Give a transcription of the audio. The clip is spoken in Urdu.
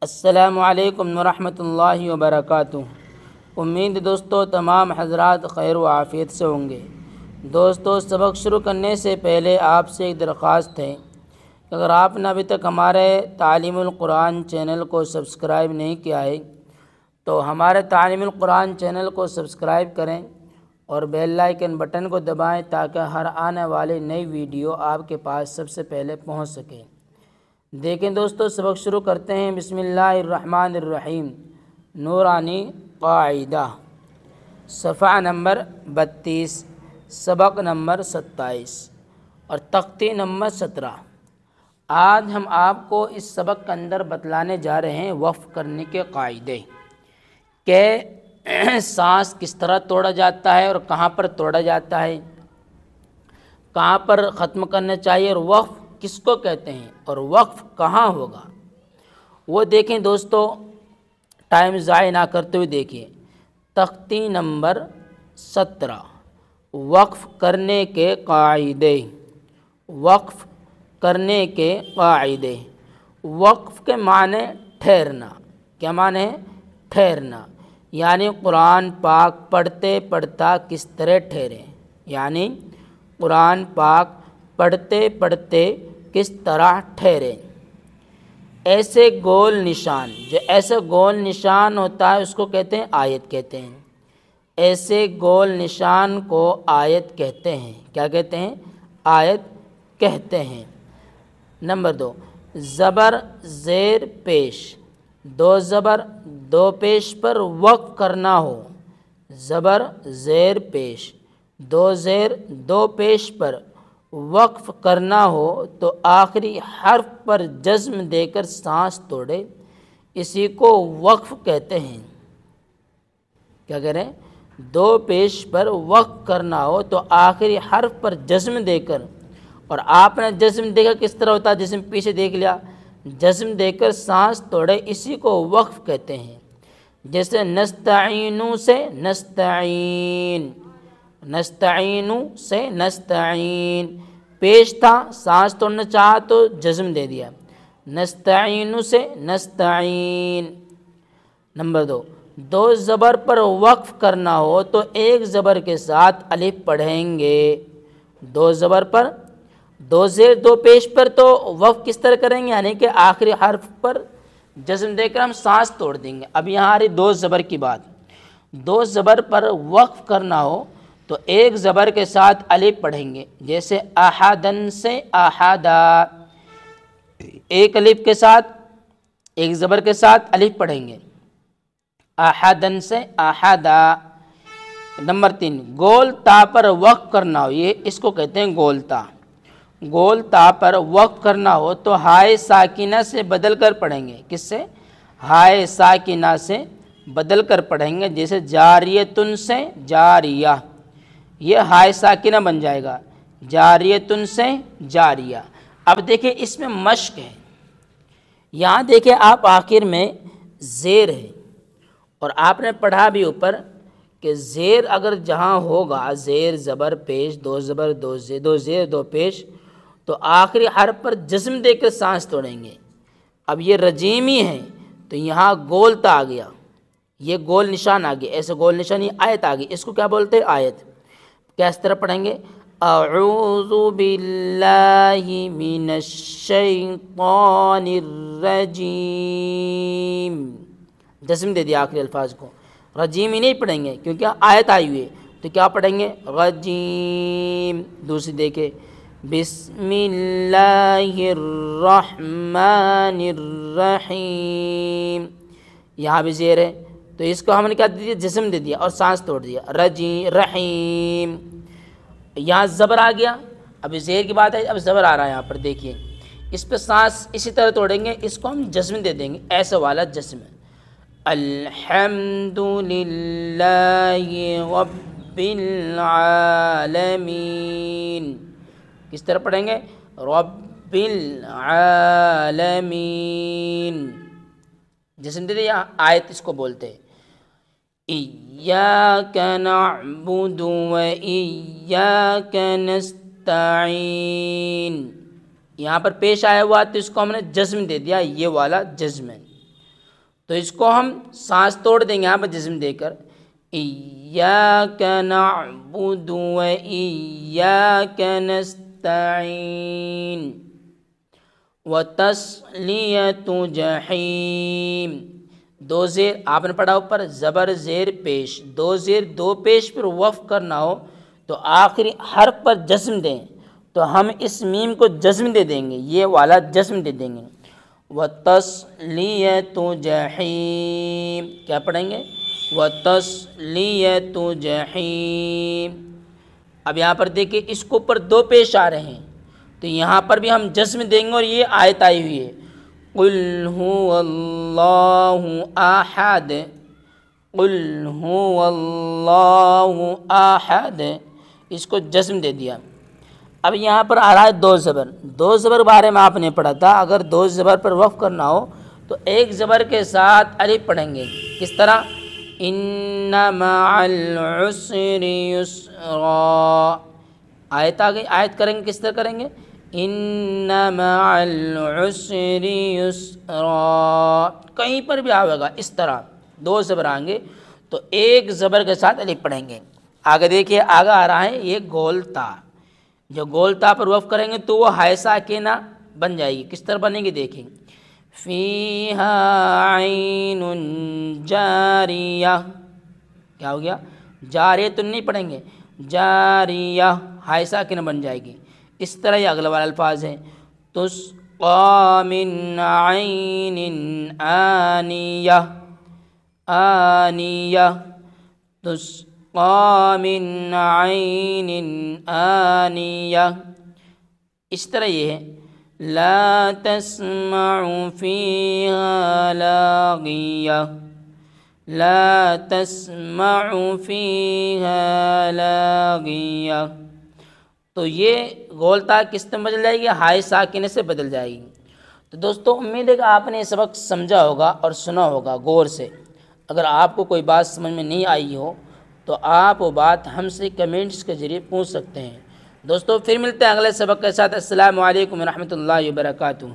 السلام علیکم ورحمۃ اللہ وبرکاتہ۔ امید دوستو تمام حضرات خیر و عافیت سے ہوں گے۔ دوستو سبق شروع کرنے سے پہلے آپ سے ایک درخواست ہے کہ اگر آپ نے ابھی تک ہمارے تعلیم القرآن چینل کو سبسکرائب نہیں کیا ہے تو ہمارے تعلیم القرآن چینل کو سبسکرائب کریں اور بیل آئیکن بٹن کو دبائیں تاکہ ہر آنے والی نئی ویڈیو آپ کے پاس سب سے پہلے پہنچ سکے۔ دیکھیں دوستو سبق شروع کرتے ہیں۔ بسم اللہ الرحمن الرحیم۔ نورانی قاعدہ، صفحہ نمبر 32، سبق نمبر 27 اور تختی نمبر 17۔ آج ہم آپ کو اس سبق کے اندر بتلانے جا رہے ہیں وقف کرنے کے قاعدے، کہ سانس کس طرح توڑا جاتا ہے اور کہاں پر توڑا جاتا ہے، کہاں پر ختم کرنا چاہیے اور وقف کس کو کہتے ہیں اور وقف کہاں ہوگا، وہ دیکھیں دوستو، ٹائم ضائع نہ کرتے ہوئے دیکھیں۔ تختی نمبر 17، وقف کرنے کے قاعدے۔ وقف کرنے کے قاعدے۔ وقف کے معنی ٹھہرنا۔ کیا معنی ہے؟ ٹھہرنا، یعنی قرآن پاک پڑھتے پڑھتا کس طرح ٹھہریں، یعنی قرآن پاک پڑھتے پڑھتے کس طرح ٹھہریں۔ ایسے گول نشان، جو ایسا گول نشان ہوتا ہے اس کو کہتے ہیں آیت کہتے ہیں۔ ایسے گول نشان کو آیت کہتے ہیں۔ کیا کہتے ہیں؟ آیت کہتے ہیں۔ نمبر 2، زبر زیر پیش۔ دو زبر دو پیش پر وقف کرنا ہو، زبر زیر پیش، دو زیر دو پیش پر وقف کرنا ہو تو آخری حرف پر جزم دے کر سانس توڑے، اسی کو وقف کہتے ہیں۔ کیا کہہ رہے ہیں؟ دو پیش پر وقف کرنا ہو تو آخری حرف پر جزم دے کر، اور آپ نے جزم دیکھا کس طرح ہوتا ہے، جزم پیچھے دیکھ لیا، جزم دے کر سانس توڑے، اسی کو وقف کہتے ہیں۔ جیسے نستعینو سے نستعین، نستعینو سے نستعین، پیش تھا، سانس توڑنا چاہا تو جزم دے دیا، نستعینو سے نستعین۔ نمبر 2، دو زبر پر وقف کرنا ہو تو ایک زبر کے ساتھ الف پڑھیں گے۔ دو زبر پر، دو زیر دو پیش پر تو وقف کس طرح کریں گے، یعنی کہ آخری حرف پر جزم دے کر ہم سانس توڑ دیں گے۔ اب یہاں آ رہی دو زبر کی بات۔ دو زبر پر وقف کرنا ہو تو ایک زبر کے ساتھ الف پڑھیں گے، جیسے احدن سے احدا، ایک الف کے ساتھ، ایک زبر کے ساتھ الف پڑھیں گے، احدن سے احدا۔ نمبر 3، گول تا پر وقف کرنا ہو، یہ اس کو کہتے ہیں گول تا۔ گول تا پر وقف کرنا ہو تو ہائے ساکنہ سے بدل کر پڑھیں گے۔ کس سے؟ ہائے ساکنہ سے بدل کر پڑھیں گے، جیسے جاریتن سے جاریہ، یہ ہائے ساکنہ بن جائے گا، جاریتن سے جاریہ۔ اب دیکھیں اس میں مشق ہے، یہاں دیکھیں آپ آخر میں زیر ہے، اور آپ نے پڑھا بھی اوپر کہ زیر اگر جہاں ہوگا، زیر زبر پیش، دو زبر دو زیر دو پیش، تو آخری حرف پر جزم دے کر سانس توڑیں گے۔ اب یہ رجیمی ہے تو یہاں گول تا آ گیا، یہ گول نشان آ گیا، ایسے گول نشان یہ آیت آ گئی، اس کو کیا بولتے ہیں؟ آیت۔ کیا اس طرح پڑھیں گے؟ اعوذ باللہ من الشیطان الرجیم، جزم دے دیا آخری الفاظ کو، رجیم ہی نہیں پڑھیں گے کیونکہ آیت آئی ہوئی ہے، تو کیا پڑھیں گے؟ رجیم۔ دوسری دیکھیں، بسم اللہ الرحمن الرحیم، یہاں بھی زیر ہے تو اس کو ہم نے کیا دے دیا؟ جسم دے دیا اور سانس توڑ دیا، رحیم۔ یہاں زبر آ گیا، اب زیر کی بات ہے، اب زبر آ رہا ہے یہاں پر، دیکھیے اس پہ سانس اسی طرح توڑیں گے، اس کو ہم جزم دے دیں گے، ایسا والا جزم ہے۔ الحمد للہ رب العالمین، کس طرح پڑھیں گے؟ رب العالمین، جسم دے دیا، آیت اس کو بولتے ہیں۔ ایاک نعبد و ایاک نستعین، یہاں پر پیش آیا ہوا تو اس کو ہم نے جزم دے دیا، یہ والا جزم ہے۔ تو اس کو ہم سانس توڑ دیں گے یہاں پر جسم دے کر، ایاک نعبد و ایاک نستعین وتصلیۃ جحیم، دو زیر آپ نے پڑھا اوپر زبر زیر پیش، دو زیر دو پیش پر وقف کرنا ہو تو آخری حرف پر جزم دیں، تو ہم اس میم کو جزم دے دیں گے، یہ والا جزم دے دیں گے، وتصلیۃ جحیم، کیا پڑھیں گے؟ وتصلیۃ جحیم۔ اب یہاں پر دیکھیں اس کو اوپر دو پیش آ رہے ہیں تو یہاں پر بھی ہم جزم دیں گے، اور یہ آیت آئی ہوئی ہے قل هو اللہ احد، قل هو اللہ احد، اس کو جزم دے دیا۔ اب یہاں پر آ رہا ہے دو زبر، دو زبر بارے میں آپ نے پڑھا تھا، اگر دو زبر پر وقف کرنا ہو تو ایک زبر کے ساتھ الف پڑھیں گے، کس طرح؟ ان مع العسر یسرا، آیت آ گئی، آیت کریں گے کس طرح کریں گے؟ ان مع العسر یسرا، کہیں پر بھی آئے گا اس طرح دو زبر آئیں گے تو ایک زبر کے ساتھ الف پڑھیں گے۔ آگے دیکھیے آگے آ رہا ہے یہ گول تا، جو گول تا پر وقف کریں گے تو وہ ہائے ساکنہ بن جائے گی، کس طرح بنے گی دیکھیں، فیہا عین جاریہ، کیا ہو گیا؟ جاریہ تو نہیں پڑھیں گے، جاریہ ہائے ساکنہ بن جائے گی۔ اس طرح یہ اگلا والا الفاظ ہے تسقی من عین آنیہ، آنیہ، تسقی من عین آنیہ۔ اس طرح یہ ہے لا تسمع فیہا لاغیہ، لا تسمع فیہا لاغیہ، تو یہ غولتا کس طرح بدل جائے گی؟ ہائے ساکنہ سے بدل جائے گی۔ تو دوستو امید ہے کہ آپ نے یہ سبق سمجھا ہوگا اور سنا ہوگا غور سے۔ اگر آپ کو کوئی بات سمجھ میں نہیں آئی ہو تو آپ وہ بات ہم سے کمنٹس کے ذریعے پوچھ سکتے ہیں۔ دوستو پھر ملتے ہیں اگلے سبق کے ساتھ۔ السلام علیکم ورحمۃ اللہ وبرکاتہ۔